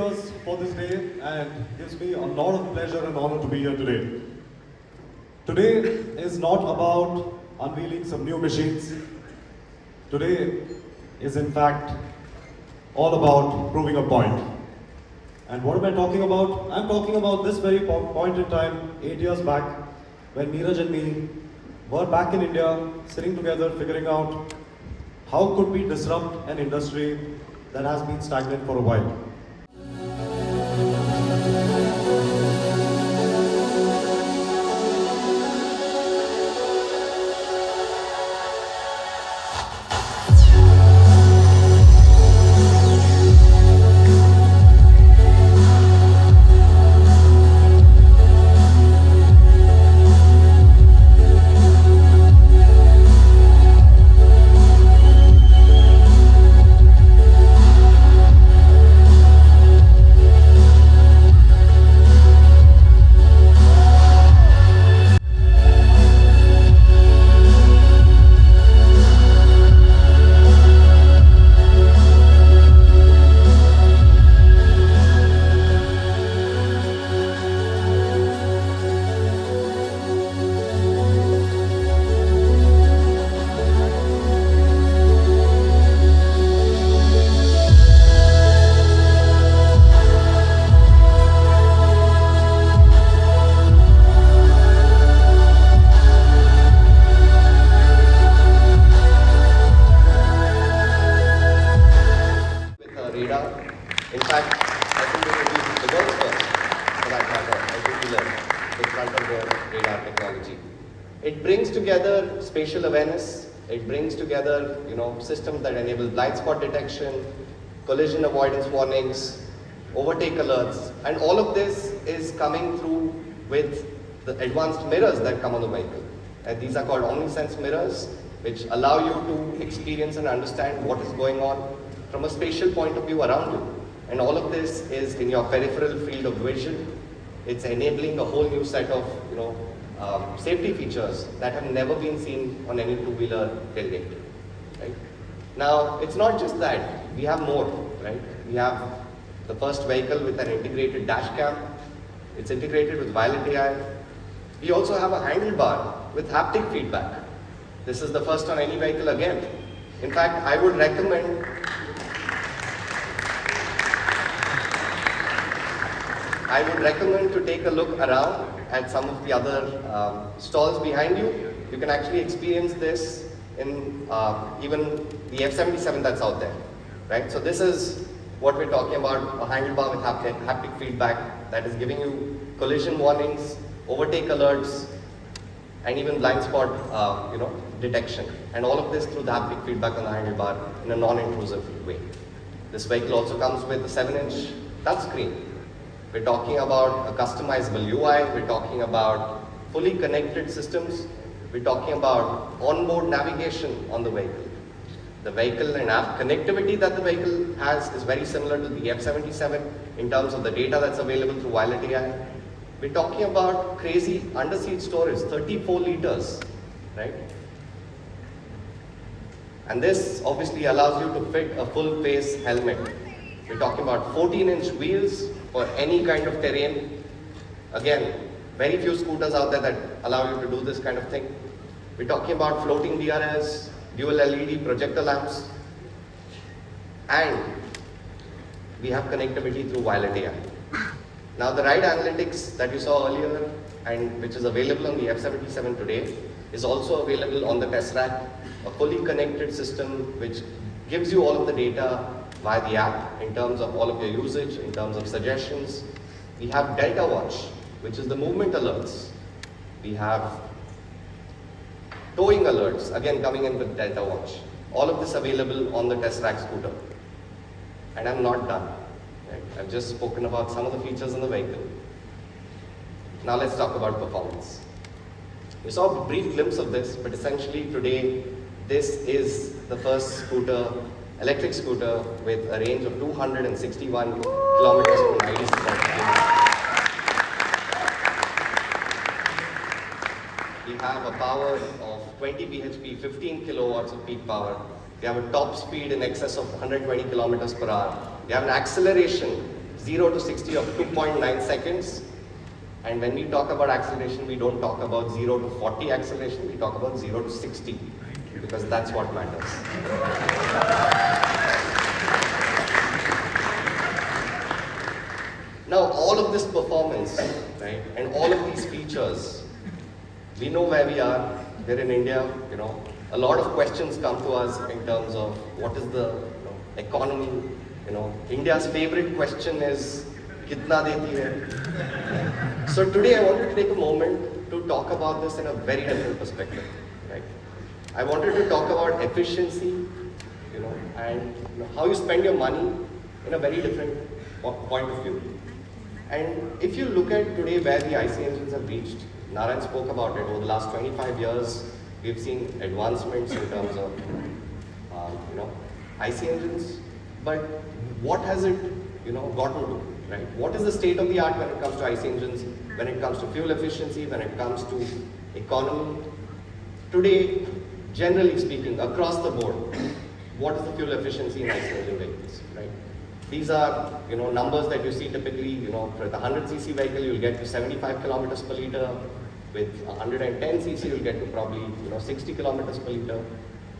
years for this day and gives me a lot of pleasure and honor to be here today. Today is not about unveiling some new machines. Today is in fact all about proving a point. And what am I talking about? I'm talking about this very point in time, 8 years back, when Neeraj and me were back in India, sitting together, figuring out how could we disrupt an industry that has been stagnant for a while. In fact, I think this will be the world's first, for that matter, a two-wheeler with front-and-rear radar technology. It brings together spatial awareness. It brings together, systems that enable blind spot detection, collision avoidance warnings, overtake alerts, and all of this is coming through with the advanced mirrors that come on the vehicle. And these are called Omnisense mirrors, which allow you to experience and understand what is going on from a spatial point of view around you. And all of this is in your peripheral field of vision. It's enabling a whole new set of safety features that have never been seen on any two-wheeler till date. Right? Now, it's not just that. We have more. Right? We have the first vehicle with an integrated dash cam. It's integrated with Violet AI. We also have a handlebar with haptic feedback. This is the first on any vehicle again. In fact, I would recommend to take a look around at some of the other stalls behind you. You can actually experience this in even the F77 that's out there, right? So this is what we're talking about, a handlebar with haptic feedback that is giving you collision warnings, overtake alerts, and even blind spot detection. And all of this through the haptic feedback on the handlebar in a non-intrusive way. This vehicle also comes with a 7-inch touchscreen. We're talking about a customizable UI, we're talking about fully connected systems, we're talking about onboard navigation on the vehicle. The vehicle and app connectivity that the vehicle has is very similar to the F77 in terms of the data that's available through Violet AI. We're talking about crazy underseat storage, 34 liters, right? And this obviously allows you to fit a full face helmet. We're talking about 14-inch wheels for any kind of terrain. Again, very few scooters out there that allow you to do this kind of thing. We're talking about floating DRLs, dual LED projector lamps, and we have connectivity through Violet AI. Now the ride analytics that you saw earlier and which is available on the F77 today is also available on the Tesseract, a fully connected system which gives you all of the data via the app in terms of all of your usage, in terms of suggestions. We have Delta Watch, which is the movement alerts. We have towing alerts, again coming in with Delta Watch. All of this available on the Tesseract scooter. And I'm not done. Right? I've just spoken about some of the features in the vehicle. Now let's talk about performance. You saw a brief glimpse of this, but essentially today, this is the first scooter, electric scooter with a range of 261 kilometers per 90 seconds. We have a power of 20 bhp, 15 kilowatts of peak power. We have a top speed in excess of 120 kilometers per hour. We have an acceleration 0 to 60 of 2.9 seconds. And when we talk about acceleration, we don't talk about 0 to 40 acceleration, we talk about 0 to 60. Because that's what matters. Now, all of this performance, right, and all of these features, we know where we are. We're in India, a lot of questions come to us in terms of what is the economy. India's favorite question is, kitna deti hai? So today I wanted to take a moment to talk about this in a very different perspective, right? I wanted to talk about efficiency, and how you spend your money in a very different point of view. And if you look at today where the IC engines have reached, Narayan spoke about it, over the last 25 years, we've seen advancements in terms of, IC engines, but what has it, gotten to, right? What is the state of the art when it comes to IC engines, when it comes to fuel efficiency, when it comes to economy? Today, generally speaking, across the board, what is the fuel efficiency in IC engine vehicles, right? These are, numbers that you see typically, for the 100cc vehicle, you'll get to 75 kilometers per liter. With 110cc, you'll get to probably, 60 kilometers per liter.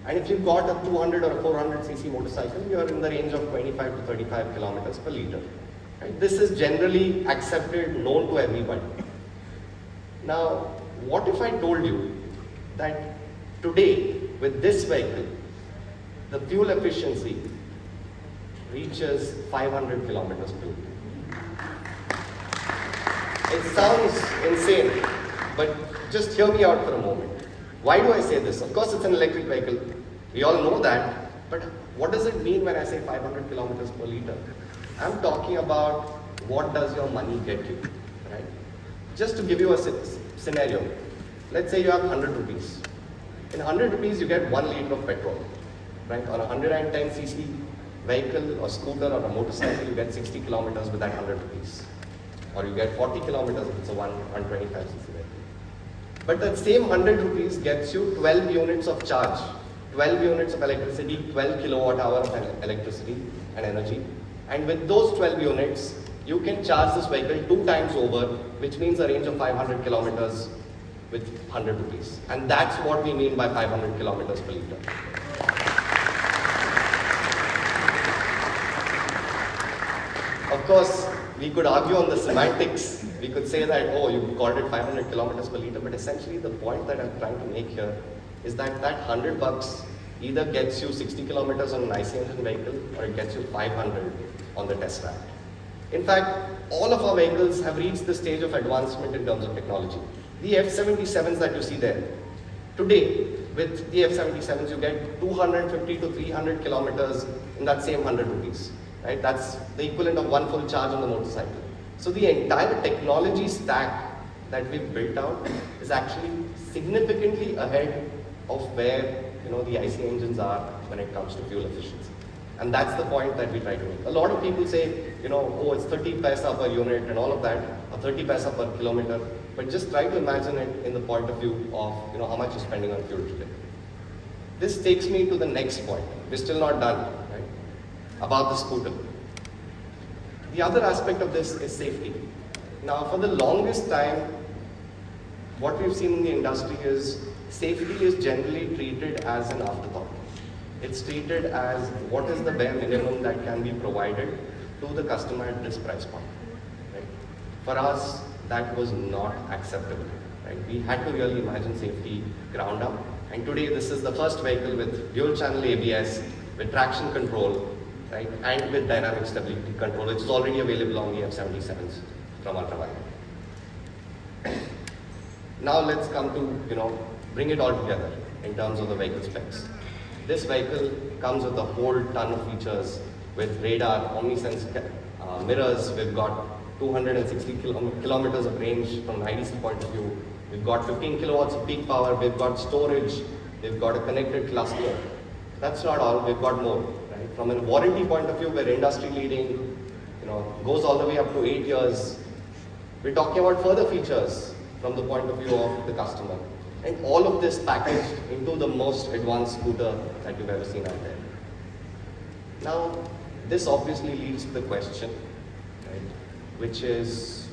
And if you've got a 200 or a 400cc motorcycle, you're in the range of 25 to 35 kilometers per liter. Right? This is generally accepted, known to everybody. Now, what if I told you that today, with this vehicle, the fuel efficiency reaches 500 kilometers per liter? It sounds insane, but just hear me out for a moment. Why do I say this? Of course, it's an electric vehicle. We all know that. But what does it mean when I say 500 kilometers per liter? I'm talking about what does your money get you, right? Just to give you a scenario. Let's say you have 100 rupees. In 100 rupees, you get 1 liter of petrol, right? On a 110cc vehicle or scooter or a motorcycle, you get 60 kilometers with that 100 rupees. Or you get 40 kilometers if it's a 125cc vehicle. But that same 100 rupees gets you 12 units of charge, 12 units of electricity, 12 kilowatt hour of electricity and energy. And with those 12 units, you can charge this vehicle 2 times over, which means a range of 500 kilometers with 100 rupees. And that's what we mean by 500 kilometers per liter. Of course, we could argue on the semantics. We could say that, oh, you called it 500 kilometers per liter, but essentially the point that I'm trying to make here is that that 100 bucks either gets you 60 kilometers on an IC engine vehicle or it gets you 500 on the Tesseract. In fact, all of our vehicles have reached the stage of advancement in terms of technology. The F-77s that you see there, today with the F-77s you get 250 to 300 kilometers in that same 100 rupees. Right? That's the equivalent of 1 full charge on the motorcycle. So the entire technology stack that we've built out is actually significantly ahead of where the IC engines are when it comes to fuel efficiency. And that's the point that we try to make. A lot of people say, oh, it's 30 paisa per unit and all of that, or 30 paisa per kilometer. But just try to imagine it in the point of view of how much you're spending on fuel today. This takes me to the next point. We're still not done. About the scooter. The other aspect of this is safety. Now, for the longest time, what we've seen in the industry is safety is generally treated as an afterthought. It's treated as what is the bare minimum that can be provided to the customer at this price point. Right? For us, that was not acceptable. Right? We had to really imagine safety ground up. And today, this is the first vehicle with dual channel ABS, with traction control, right, and with dynamic stability control, which is already available on the F-77s from Ultraviolette. Now let's come to, bring it all together in terms of the vehicle specs. This vehicle comes with a whole ton of features with radar, Omnisense mirrors. We've got 260 kilometers of range from an IDC point of view. We've got 15 kilowatts of peak power. We've got storage. We've got a connected cluster. That's not all. We've got more. From a warranty point of view, we're industry leading, goes all the way up to 8 years. We're talking about further features from the point of view of the customer. And all of this packaged into the most advanced scooter that you've ever seen out there. Now, this obviously leads to the question, right? Which is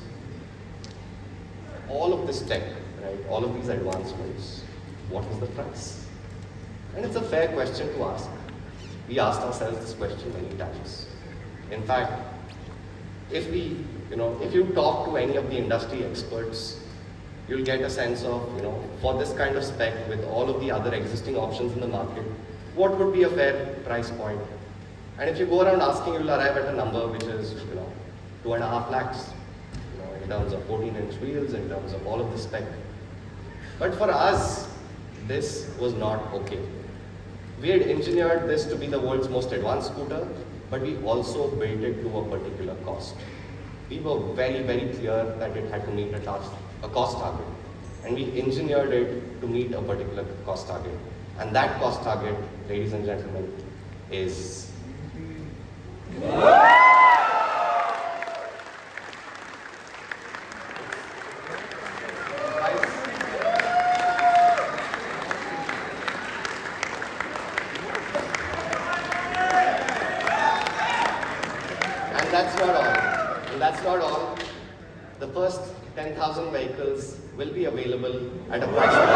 all of this tech, right? All of these advancements. What is the price? And it's a fair question to ask. We asked ourselves this question many times. In fact, if you talk to any of the industry experts, you'll get a sense of, for this kind of spec with all of the other existing options in the market, what would be a fair price point? And if you go around asking, you'll arrive at a number which is, 2.5 lakhs, in terms of 14-inch wheels, in terms of all of the spec. But for us, this was not okay. We had engineered this to be the world's most advanced scooter, but we also built it to a particular cost. We were very, very clear that it had to meet a cost target. And we engineered it to meet a particular cost target. And that cost target, ladies and gentlemen, is... That's not all. The first 10,000 vehicles will be available at a price point.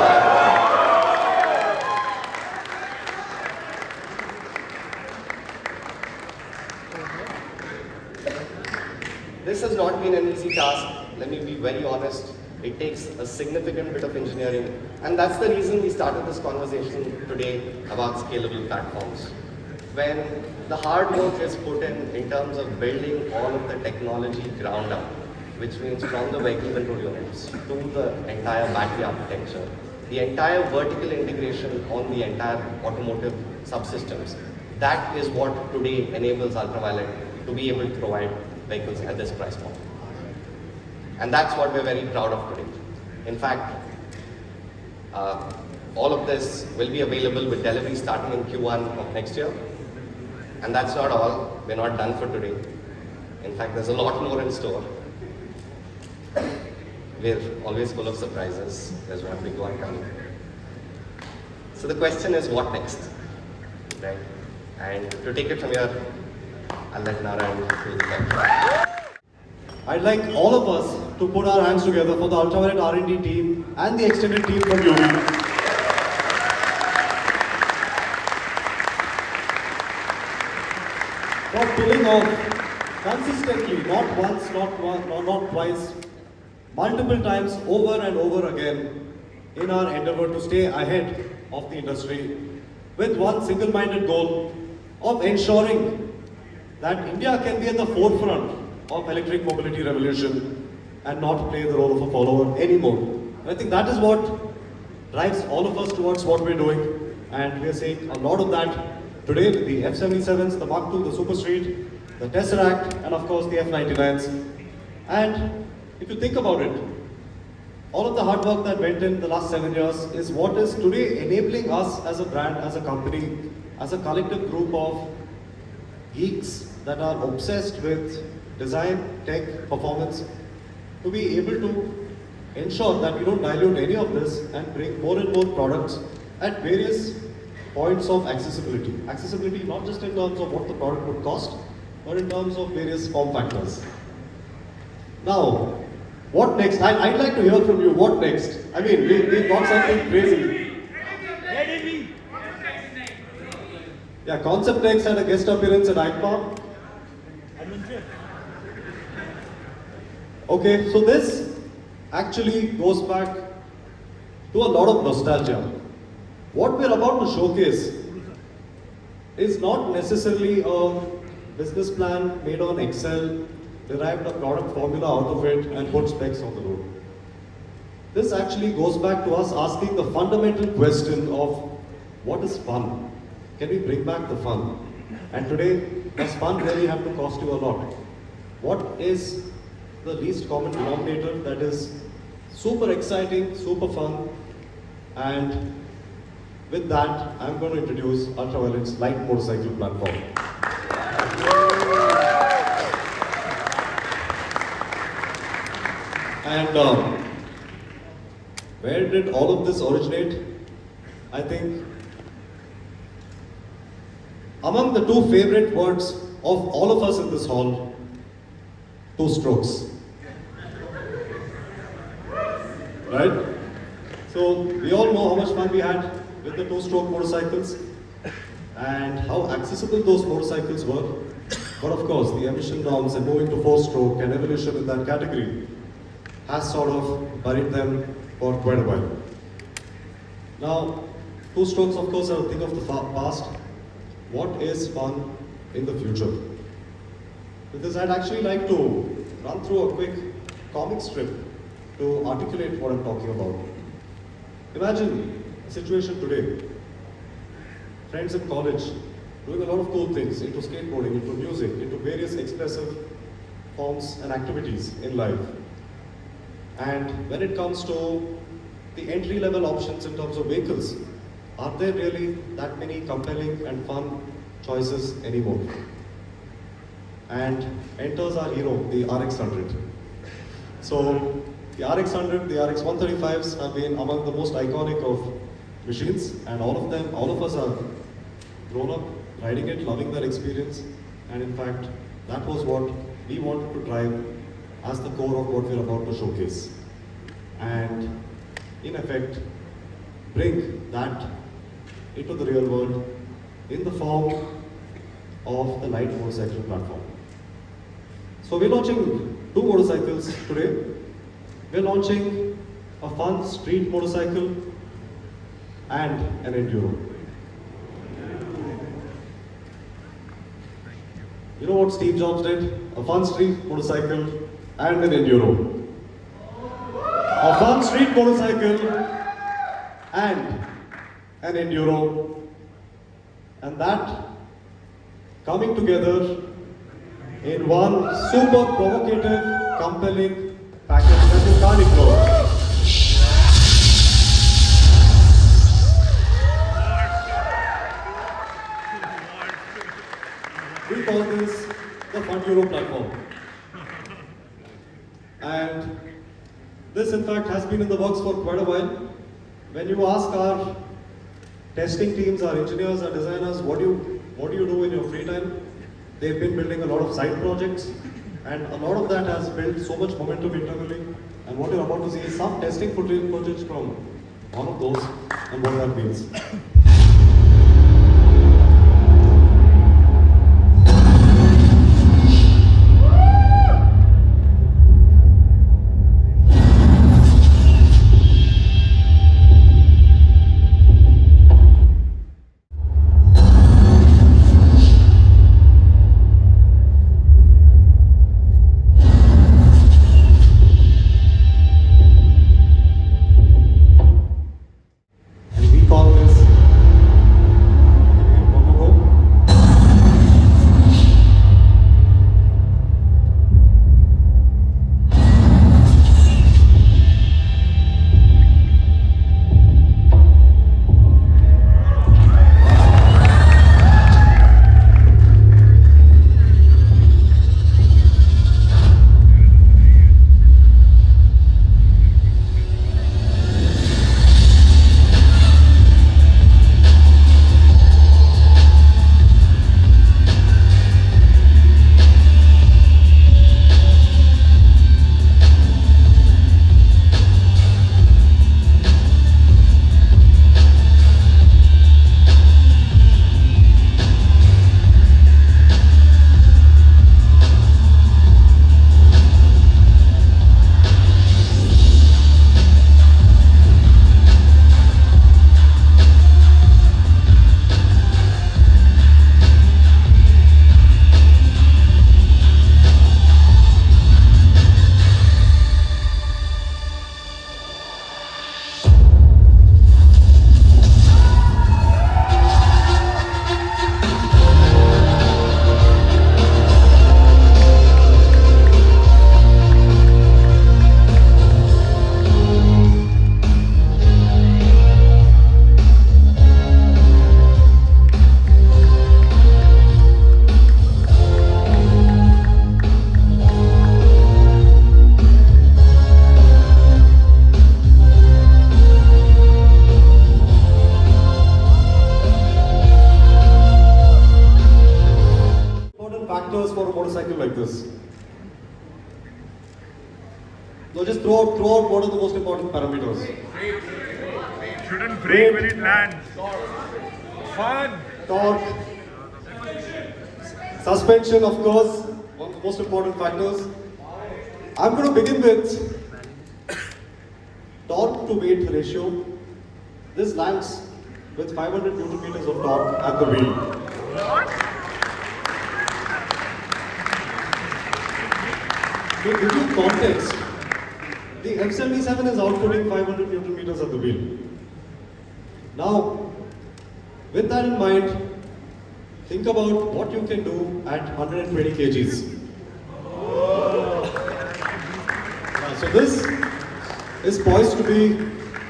This has not been an easy task. Let me be very honest. It takes a significant bit of engineering. And that's the reason we started this conversation today about scalable platforms. When the hard work is put in terms of building all of the technology ground up, which means from the vehicle control units to the entire battery architecture, the entire vertical integration on the entire automotive subsystems, that is what today enables Ultraviolette to be able to provide vehicles at this price point. And that's what we're very proud of today. In fact, all of this will be available with delivery starting in Q1 of next year. And that's not all. We're not done for today. In fact, there's a lot more in store. We're always full of surprises. There's one big one coming. So the question is, what next? Right? And to take it from here, I'll let Narayan do the talk. I'd like all of us to put our hands together for the Ultraviolette R&D team and the extended team from UV. For pulling off consistently, not once, not twice, multiple times over and over again in our endeavor to stay ahead of the industry with one single-minded goal of ensuring that India can be at the forefront of electric mobility revolution and not play the role of a follower anymore. And I think that is what drives all of us towards what we're doing, and we're seeing a lot of that today with the F77s, the Mark II, the Super Street, the Tesseract, and of course the F99s. And if you think about it, all of the hard work that went in the last 7 years is what is today enabling us as a brand, as a company, as a collective group of geeks that are obsessed with design, tech, performance, to be able to ensure that we don't dilute any of this and bring more and more products at various points of accessibility. Accessibility not just in terms of what the product would cost, but in terms of various form factors. Now, what next? I'd like to hear from you. What next? I mean, we got something crazy. Yeah, Concept X had a guest appearance at ICMA. Okay, so this actually goes back to a lot of nostalgia. What we're about to showcase is not necessarily a business plan made on Excel, derived a product formula out of it and put specs on the road. This actually goes back to us asking the fundamental question of what is fun? Can we bring back the fun? And today, does fun really have to cost you a lot? What is the least common denominator that is super exciting, super fun, and with that, I'm going to introduce Ultraviolette's light motorcycle platform. And where did all of this originate? I think among the two favorite words of all of us in this hall two strokes. Right? So we all know how much fun we had with the two-stroke motorcycles and how accessible those motorcycles were. But of course, the emission norms and moving to four-stroke and evolution in that category has sort of buried them for quite a while. Now, two strokes, of course, are a thing of the past. What is fun in the future? Because I'd actually like to run through a quick comic strip to articulate what I'm talking about. Imagine a situation today. Friends in college doing a lot of cool things into skateboarding, into music, into various expressive forms and activities in life. And when it comes to the entry-level options in terms of vehicles, are there really that many compelling and fun choices anymore? And enters our hero, the RX-100. So the RX-100, the RX-135s have been among the most iconic of machines, and all of us are grown up riding it, loving that experience, and in fact, that was what we wanted to drive as the core of what we're about to showcase. And in effect, bring that into the real world in the form of the light motorcycle platform. So we're launching two motorcycles today. We're launching a fun street motorcycle and an enduro. You know what Steve Jobs did? A fun street motorcycle and an enduro. A fun street motorcycle and an enduro. And that coming together in one super provocative, compelling package that you can't ignore. We call this the Fun Euro platform. And this in fact has been in the works for quite a while. When you ask our testing teams, our engineers, our designers, what do you do in your free time? They've been building a lot of side projects, and a lot of that has built so much momentum internally. And what you're about to see is some testing footage from one of those and what that means. factors for a motorcycle like this. No, just throw out what are the most important parameters. Shouldn't brake when it lands. Fun. Torque, suspension, of course, one of the most important factors. I'm going to begin with torque to weight ratio. This lands with 500 Newton meters of torque at the wheel. To give you context, the F77 is outputting 500 Newton meters at the wheel. Now, with that in mind, think about what you can do at 120 kgs. So this is poised to be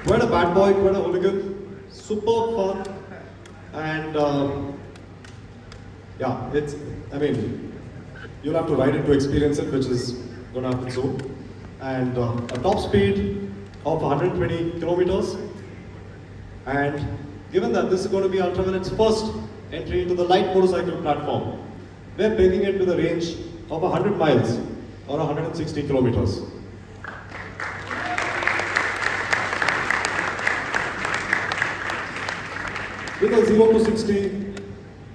quite a bad boy, quite a hooligan, super fun, and yeah, you'll have to ride it to experience it, which is going to happen soon. And a top speed of 120 kilometers. And given that this is going to be Ultraviolette's first entry into the light motorcycle platform, we're bringing it to the range of 100 miles or 160 kilometers. With a 0 to 60,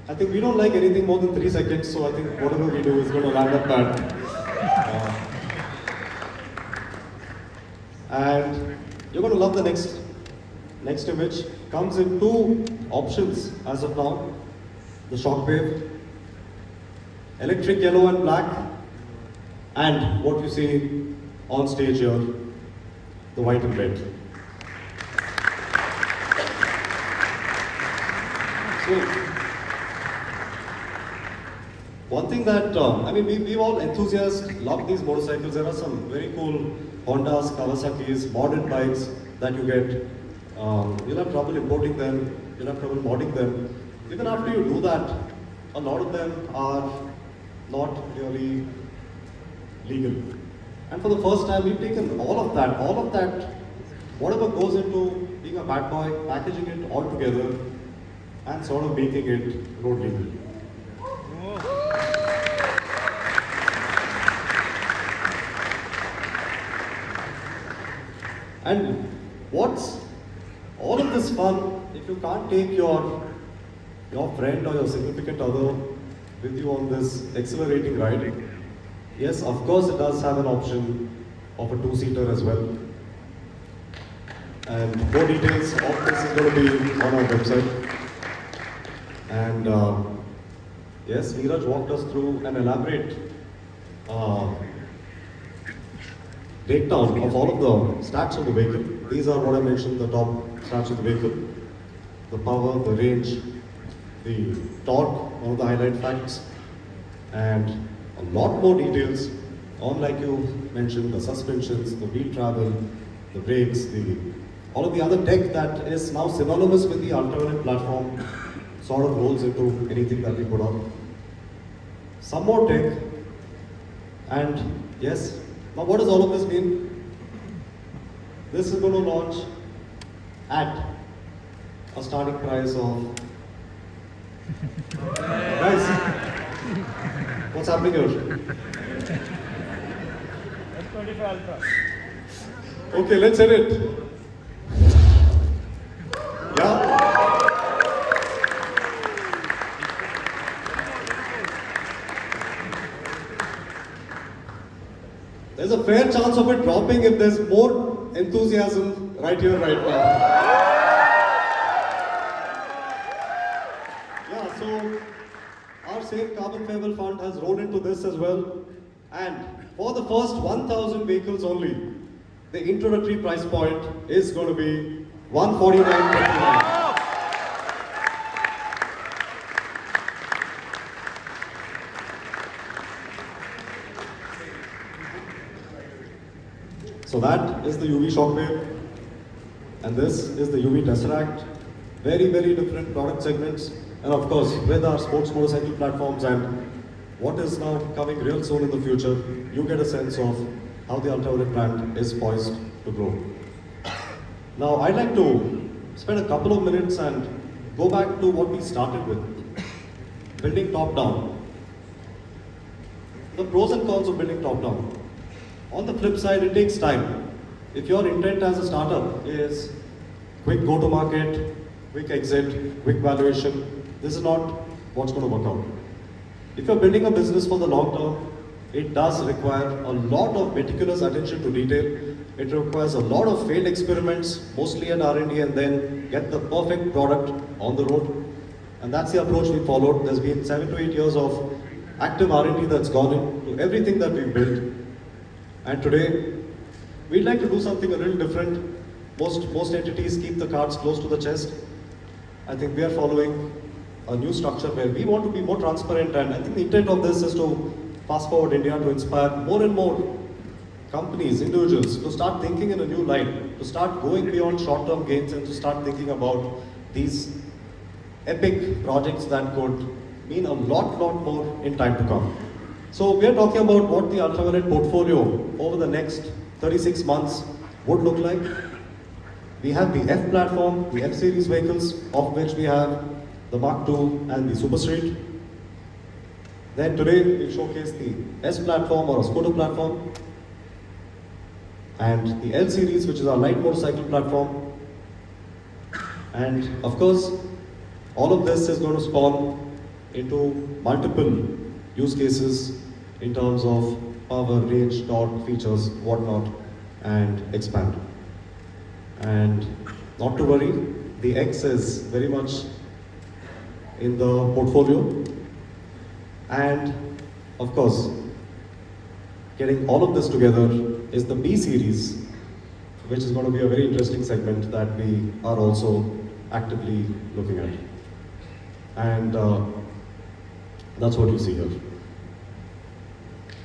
I think we don't like anything more than 3 seconds, so I think whatever we do is going to land up bad. And you're going to love the next image. Comes in two options as of now. The Shockwave, electric yellow and black, and what you see on stage here, the white and red. So, one thing that, we all enthusiasts love these motorcycles. There are some very cool Hondas, Kawasaki's, modern bikes that you get. You'll have trouble importing them, you'll have trouble modding them. Even after you do that, a lot of them are not really legal. And for the first time, we've taken all of that, whatever goes into being a bad boy, packaging it all together, and sort of making it road legal. And what's all of this fun if you can't take your friend or your significant other with you on this exhilarating ride? Yes, of course it does have an option of a two-seater as well. And more details of this is going to be on our website. And yes, Neeraj walked us through an elaborate breakdown of all of the stats of the vehicle. These are what I mentioned, the top stats of the vehicle. The power, the range, the torque, one of the highlight facts, and a lot more details on, like you mentioned, the suspensions, the wheel travel, the brakes, all of the other tech that is now synonymous with the Ultraviolette platform sort of rolls into anything that we put out. Some more tech, and yes, now what does all of this mean? This is going to launch at a starting price of... Guys, what's happening here? Okay, let's hit it. Yeah? There's a fair chance of it dropping if there's more enthusiasm right here, right now. Yeah, so our same Carbon Farewell Fund has rolled into this as well. And for the first 1,000 vehicles only, the introductory price point is going to be $149.29. So that is the UV Shockwave, and this is the UV Tesseract. Very, very different product segments, and of course, with our sports motorcycle platforms and what is now coming real soon in the future, you get a sense of how the Ultraviolette brand is poised to grow. Now, I'd like to spend a couple of minutes and go back to what we started with, building top-down. The pros and cons of building top-down. On the flip side, it takes time. If your intent as a startup is quick go-to-market, quick exit, quick valuation, this is not what's going to work out. If you're building a business for the long term, it does require a lot of meticulous attention to detail. It requires a lot of failed experiments, mostly at R&D, and then get the perfect product on the road. And that's the approach we followed. There's been 7 to 8 years of active R&D that's gone into everything that we've built. And today, we'd like to do something a little different. Most entities keep the cards close to the chest. I think we are following a new structure where we want to be more transparent, and I think the intent of this is to fast forward India to inspire more and more companies, individuals to start thinking in a new light, to start going beyond short-term gains and to start thinking about these epic projects that could mean a lot more in time to come. So we are talking about what the Ultraviolette portfolio over the next 36 months would look like. We have the F platform, the F series vehicles, of which we have the Mark II and the Super Street. Then today we'll showcase the S platform or a scooter platform, and the L series, which is our light motorcycle platform. And of course, all of this is going to spawn into multiple use cases in terms of power, range, torque, features, whatnot, and expand. And not to worry, the X is very much in the portfolio. And of course, getting all of this together is the B series, which is going to be a very interesting segment that we are also actively looking at. And that's what you see here.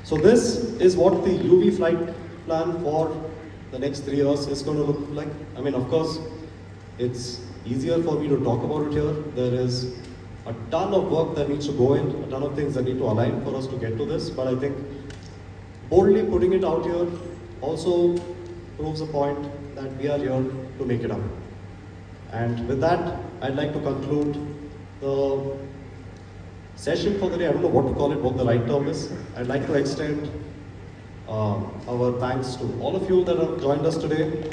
So this is what the UV flight plan for the next 3 years is going to look like. I mean, of course, it's easier for me to talk about it here. There is a ton of work that needs to go in, a ton of things that need to align for us to get to this, but I think boldly putting it out here also proves a point that we are here to make it up. And with that, I'd like to conclude the session for the day. I don't know what to call it, what the right term is. I'd like to extend our thanks to all of you that have joined us today.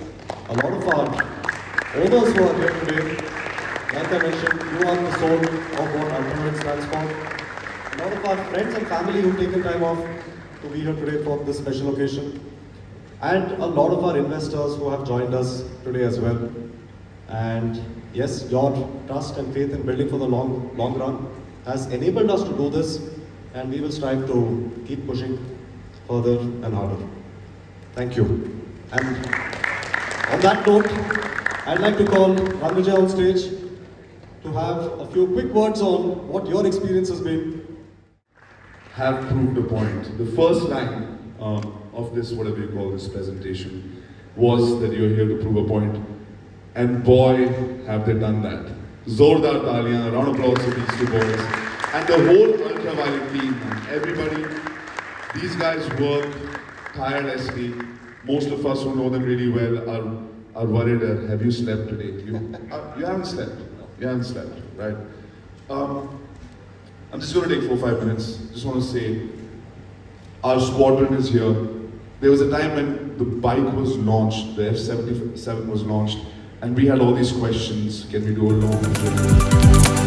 A lot of our owners who are here today. Like I mentioned, you are the soul of what Ultraviolette stands for. A lot of our friends and family who've taken time off to be here today for this special occasion. And a lot of our investors who have joined us today as well. And yes, your trust and faith in building for the long run has enabled us to do this, and we will strive to keep pushing further and harder. Thank you. And on that note, I'd like to call Ranvijay on stage to have a few quick words on what your experience has been. Have proved a point. The first line of this, whatever you call this presentation, was that you're here to prove a point. And boy, have they done that. Zordar Taliyan, a round of applause for these two boys. And the whole Ultraviolette team, everybody, these guys work tirelessly. Most of us who know them really well are worried, have you slept today? You haven't slept. You haven't slept, right? I'm just going to take 4 or 5 minutes. Just want to say, our squadron is here. There was a time when the bike was launched, the F77 was launched, and we had all these questions. Can we do a long